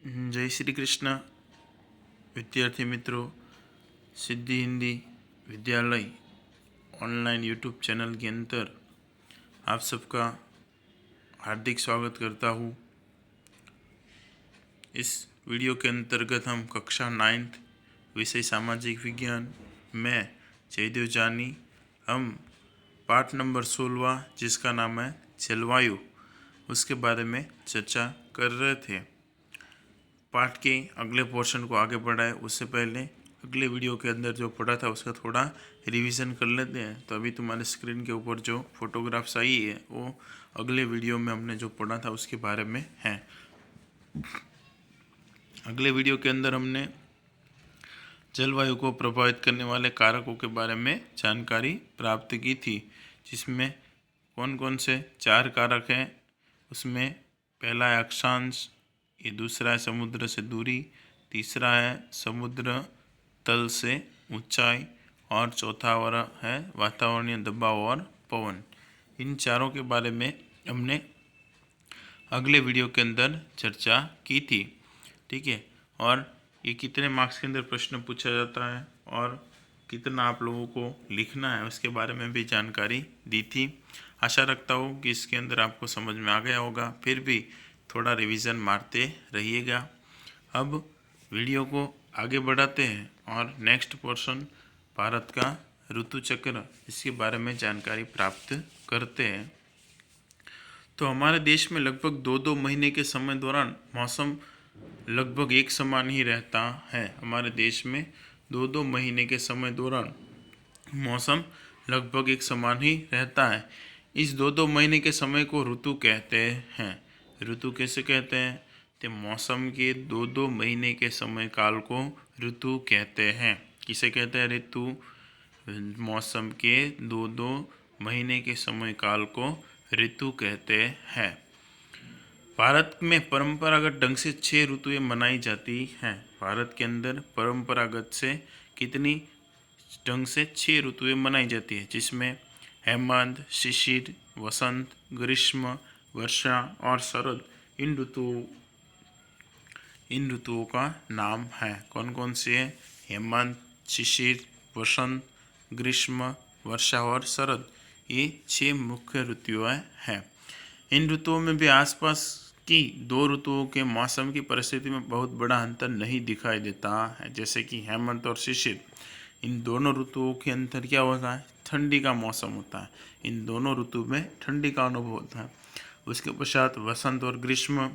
जय श्री कृष्ण विद्यार्थी मित्रों, सिद्धि हिंदी विद्यालय ऑनलाइन यूट्यूब चैनल के अंदर आप सबका हार्दिक स्वागत करता हूँ। इस वीडियो के अंतर्गत हम कक्षा 9th विषय सामाजिक विज्ञान में जयदेव जानी हम पाठ नंबर 16 जिसका नाम है जलवायु, उसके बारे में चर्चा कर रहे थे। पाठ के अगले पोर्शन को आगे बढ़ाए उससे पहले अगले वीडियो के अंदर जो पढ़ा था उसका थोड़ा रिवीजन कर लेते हैं। तो अभी तुम्हारे स्क्रीन के ऊपर जो फोटोग्राफ्स आई है वो अगले वीडियो में हमने जो पढ़ा था उसके बारे में है। अगले वीडियो के अंदर हमने जलवायु को प्रभावित करने वाले कारकों के बारे में जानकारी प्राप्त की थी, जिसमें कौन कौन से 4 कारक हैं। उसमें पहला है अक्षांश, ये दूसरा है समुद्र से दूरी, तीसरा है समुद्र तल से ऊंचाई और चौथा वाला है वातावरणीय दबाव और पवन। इन चारों के बारे में हमने अगले वीडियो के अंदर चर्चा की थी, ठीक है। और ये कितने मार्क्स के अंदर प्रश्न पूछा जाता है और कितना आप लोगों को लिखना है उसके बारे में भी जानकारी दी थी। आशा रखता हूँ कि इसके अंदर आपको समझ में आ गया होगा, फिर भी थोड़ा रिवीजन मारते रहिएगा। अब वीडियो को आगे बढ़ाते हैं और नेक्स्ट पोर्शन भारत का ऋतु चक्र, इसके बारे में जानकारी प्राप्त करते हैं। तो हमारे देश में लगभग 2-2 महीने के समय दौरान मौसम लगभग एक समान ही रहता है। हमारे देश में 2-2 महीने के समय दौरान मौसम लगभग एक समान ही रहता है। इस 2-2 महीने के समय को ऋतु कहते हैं। ऋतु कैसे कहते हैं? तो मौसम के 2-2 महीने के समय काल को ऋतु कहते हैं। किसे कहते हैं ऋतु? मौसम के 2-2 महीने के समय काल को ऋतु कहते हैं। भारत में परंपरागत ढंग से 6 ऋतुएं मनाई जाती हैं। भारत के अंदर परंपरागत से कितनी ढंग से 6 ऋतुएं मनाई जाती है, जिसमें हेमंत, शिशिर, वसंत, ग्रीष्म, वर्षा और शरद इन ऋतुओं का नाम है। कौन कौन से है? हेमंत, शिशिर, वसंत, ग्रीष्म, वर्षा और शरद, ये 6 मुख्य ऋतुएं हैं। इन ऋतुओं में भी आसपास की 2 ऋतुओं के मौसम की परिस्थिति में बहुत बड़ा अंतर नहीं दिखाई देता है। जैसे कि हेमंत और शिशिर, इन दोनों ऋतुओं के अंतर क्या होता है? ठंडी का मौसम होता है। इन दोनों ऋतु में ठंडी का अनुभव होता है। उसके पश्चात वसंत और ग्रीष्म,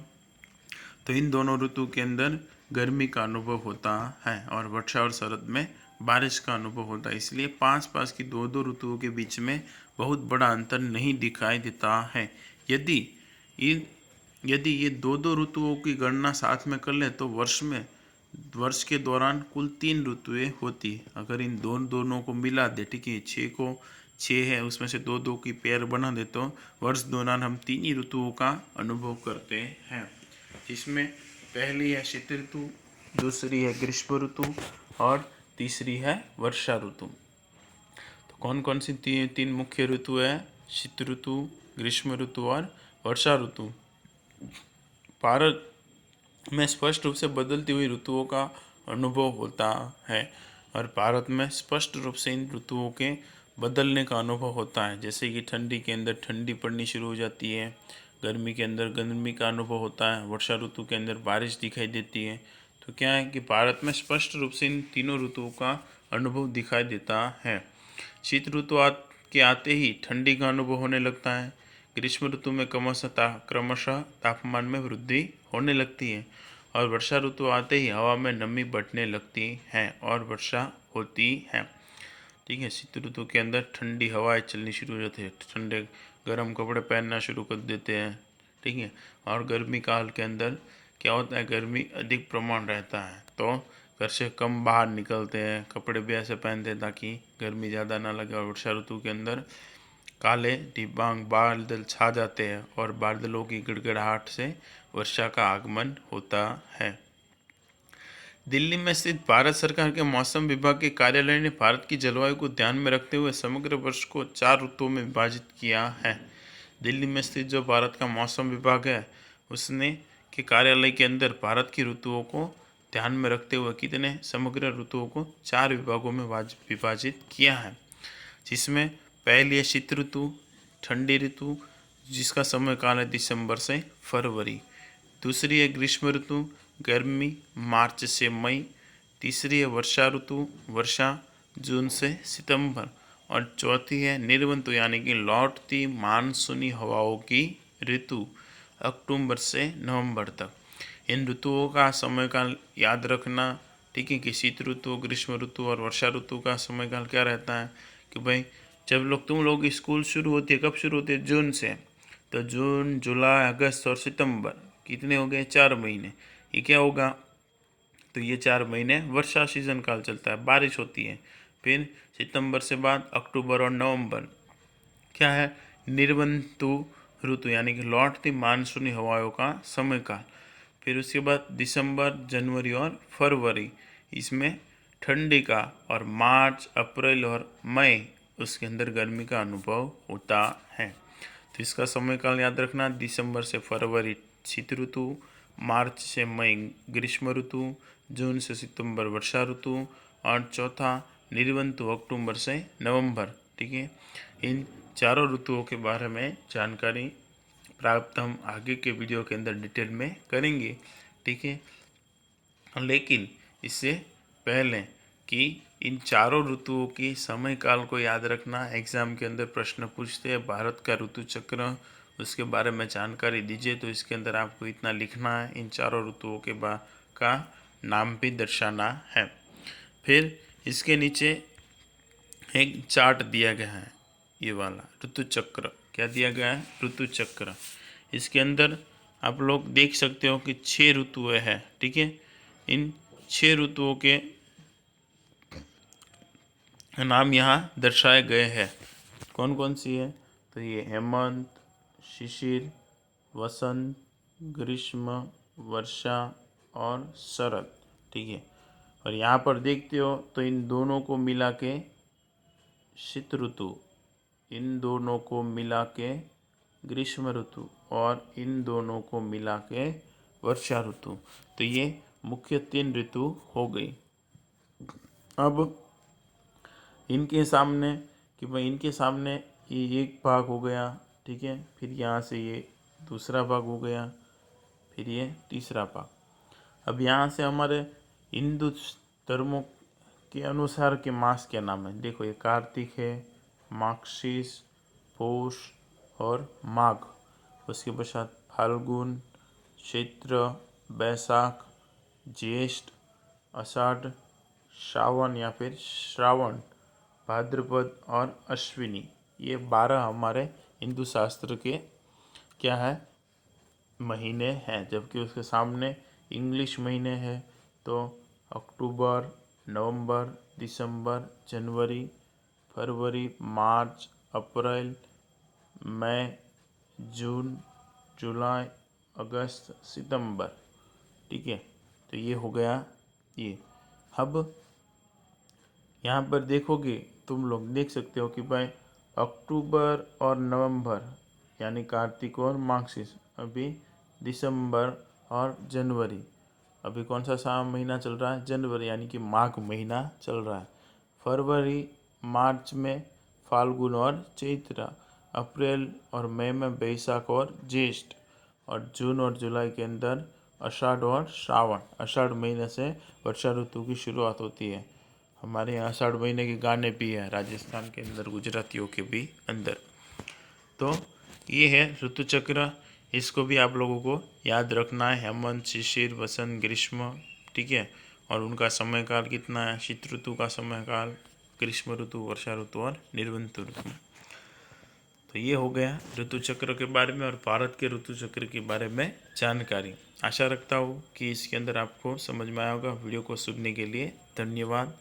तो इन दोनों ऋतु के अंदर गर्मी का अनुभव होता है और वर्षा और शरद में बारिश का अनुभव होता है। इसलिए पास की 2-2 ऋतुओं के बीच में बहुत बड़ा अंतर नहीं दिखाई देता है। यदि ये 2-2 ऋतुओं की गणना साथ में कर ले तो वर्ष के दौरान कुल 3 ऋतुएं होती। अगर इन दोनों को मिला दे, ठीक है, 6 को 6 है उसमें से 2-2 की पेयर बना दे तो वर्ष दौरान हम 3 ही ऋतुओं का अनुभव करते हैं, जिसमें पहली है शीत ऋतु, दूसरी है ग्रीष्म ऋतु और तीसरी है वर्षा ऋतु। तो कौन कौन सी 3 मुख्य ऋतु है? शीत ऋतु, ग्रीष्म ऋतु और वर्षा ऋतु। भारत में स्पष्ट रूप से बदलती हुई ऋतुओं का अनुभव होता है और भारत में स्पष्ट रूप से इन ऋतुओं के बदलने का अनुभव होता है। जैसे कि ठंडी के अंदर ठंडी पड़नी शुरू हो जाती है, गर्मी के अंदर गर्मी का अनुभव होता है, वर्षा ऋतु के अंदर बारिश दिखाई देती है। तो क्या है कि भारत में स्पष्ट रूप से इन तीनों ऋतुओं का अनुभव दिखाई देता है। शीत ऋतु के आते ही ठंडी का अनुभव होने लगता है। ग्रीष्म ऋतु में क्रमशः तापमान में वृद्धि होने लगती है और वर्षा ऋतु आते ही हवा में नमी बढ़ने लगती है और वर्षा होती है, ठीक है। शीत ऋतु के अंदर ठंडी हवाएं चलनी शुरू हो जाती है, ठंडे गर्म कपड़े पहनना शुरू कर देते हैं, ठीक है। और गर्मी काल के अंदर क्या होता है? गर्मी अधिक प्रमाण रहता है तो घर से कम बाहर निकलते हैं, कपड़े भी ऐसे पहनते हैं ताकि गर्मी ज़्यादा ना लगे। और वर्षा ऋतु के अंदर काले डिबांग बादल छा जाते हैं और बादलों की गड़गड़ाहट से वर्षा का आगमन होता है। दिल्ली में स्थित भारत सरकार के मौसम विभाग के कार्यालय ने भारत की जलवायु को ध्यान में रखते हुए समग्र वर्ष को 4 ऋतुओं में विभाजित किया है। दिल्ली में स्थित जो भारत का मौसम विभाग है उसने के कार्यालय के अंदर भारत की ऋतुओं को ध्यान में रखते हुए कितने समग्र ऋतुओं को 4 विभागों में विभाजित किया है, जिसमें पहली है शीत ऋतु, ठंडी ऋतु जिसका समय काल है दिसंबर से फरवरी। दूसरी है ग्रीष्म ऋतु, गर्मी मार्च से मई। तीसरी है वर्षा ऋतु, वर्षा जून से सितंबर। और चौथी है निर्वंतु यानी कि लौटती मानसूनी हवाओं की ऋतु, अक्टूबर से नवंबर तक। इन ऋतुओं का समय काल याद रखना, ठीक है, कि शीत ऋतु, ग्रीष्म ऋतु और वर्षा ऋतु का समय काल क्या रहता है कि भाई जब तुम लोग स्कूल शुरू होती है, कब शुरू होती है? जून से। तो जून, जुलाई, अगस्त और सितंबर कितने हो गए? 4 महीने। ये क्या होगा? तो ये 4 महीने वर्षा सीजन काल चलता है, बारिश होती है। फिर सितंबर से बाद अक्टूबर और नवंबर क्या है? निर्वंतु ऋतु यानी कि लौटती मानसूनी हवाओं का समय काल। फिर उसके बाद दिसंबर, जनवरी और फरवरी, इसमें ठंडी का, और मार्च, अप्रैल और मई उसके अंदर गर्मी का अनुभव होता है। तो इसका समय काल याद रखना, दिसंबर से फरवरी शीत ऋतु, मार्च से मई ग्रीष्म ऋतु, जून से सितंबर वर्षा ऋतु और चौथा निर्वंतु अक्टूबर से नवंबर। ठीक है, इन चारों ऋतुओं के बारे में जानकारी प्राप्त हम आगे के वीडियो के अंदर डिटेल में करेंगे। ठीक है, लेकिन इससे पहले कि इन चारों ऋतुओं की समय काल को याद रखना, एग्जाम के अंदर प्रश्न पूछते हैं भारत का ऋतु चक्र, उसके बारे में जानकारी दीजिए। तो इसके अंदर आपको इतना लिखना है, इन चारों ऋतुओं के का नाम भी दर्शाना है। फिर इसके नीचे एक चार्ट दिया गया है, ये वाला ऋतु चक्र। क्या दिया गया है? ऋतु चक्र। इसके अंदर आप लोग देख सकते हो कि 6 ऋतुएं हैं। ठीक है, इन 6 ऋतुओं के नाम यहाँ दर्शाए गए हैं। कौन कौन सी है? तो ये हेमंत, शिशिर, वसंत, ग्रीष्म, वर्षा और शरद। ठीक है, और यहाँ पर देखते हो तो इन दोनों को मिला के शीत ऋतु, इन दोनों को मिला के ग्रीष्म ऋतु और इन दोनों को मिला के वर्षा ऋतु। तो ये मुख्य 3 ऋतु हो गई। अब इनके सामने कि भाई इनके सामने ये एक भाग हो गया। ठीक है, फिर यहाँ से ये दूसरा भाग हो गया, फिर ये तीसरा भाग। अब यहाँ से हमारे हिंदू धर्मों के अनुसार के मास क्या नाम है? देखो, ये कार्तिक है, मार्गशीर्ष, पौष और माघ। उसके पश्चात फाल्गुन, चैत्र, बैसाख, ज्येष्ठ, आषाढ़, सावन या फिर श्रावण, भाद्रपद और अश्विनी। ये 12 हमारे हिंदू शास्त्र के क्या है? महीने हैं। जबकि उसके सामने इंग्लिश महीने हैं, तो अक्टूबर, नवंबर, दिसंबर, जनवरी, फरवरी, मार्च, अप्रैल, मई, जून, जुलाई, अगस्त, सितंबर। ठीक है, तो ये हो गया ये। अब यहाँ पर देखोगे, तुम लोग देख सकते हो कि भाई अक्टूबर और नवंबर यानी कार्तिक और मार्गशीर्ष, अभी दिसंबर और जनवरी, अभी कौन सा महीना चल रहा है? जनवरी यानी कि माघ महीना चल रहा है। फरवरी मार्च में फाल्गुन और चैत्र, अप्रैल और मई में बैसाख और ज्येष्ठ, और जून और जुलाई के अंदर आषाढ़ और श्रावण। आषाढ़ महीने से वर्षा ऋतु की शुरुआत होती है। हमारे यहाँ आषाढ़ महीने के गाने भी हैं राजस्थान के अंदर, गुजरातियों के भी अंदर। तो ये है ऋतु चक्र, इसको भी आप लोगों को याद रखना है। हेमंत, शिशिर, वसंत, ग्रीष्म। ठीक है, और उनका समय काल कितना है? शीत ऋतु का समय काल, ग्रीष्म ऋतु, वर्षा ऋतु और निर्वंतु ऋतु। तो ये हो गया ऋतु चक्र के बारे में और भारत के ऋतु चक्र के बारे में जानकारी। आशा रखता हूँ कि इसके अंदर आपको समझ में आया होगा। वीडियो को सुनने के लिए धन्यवाद।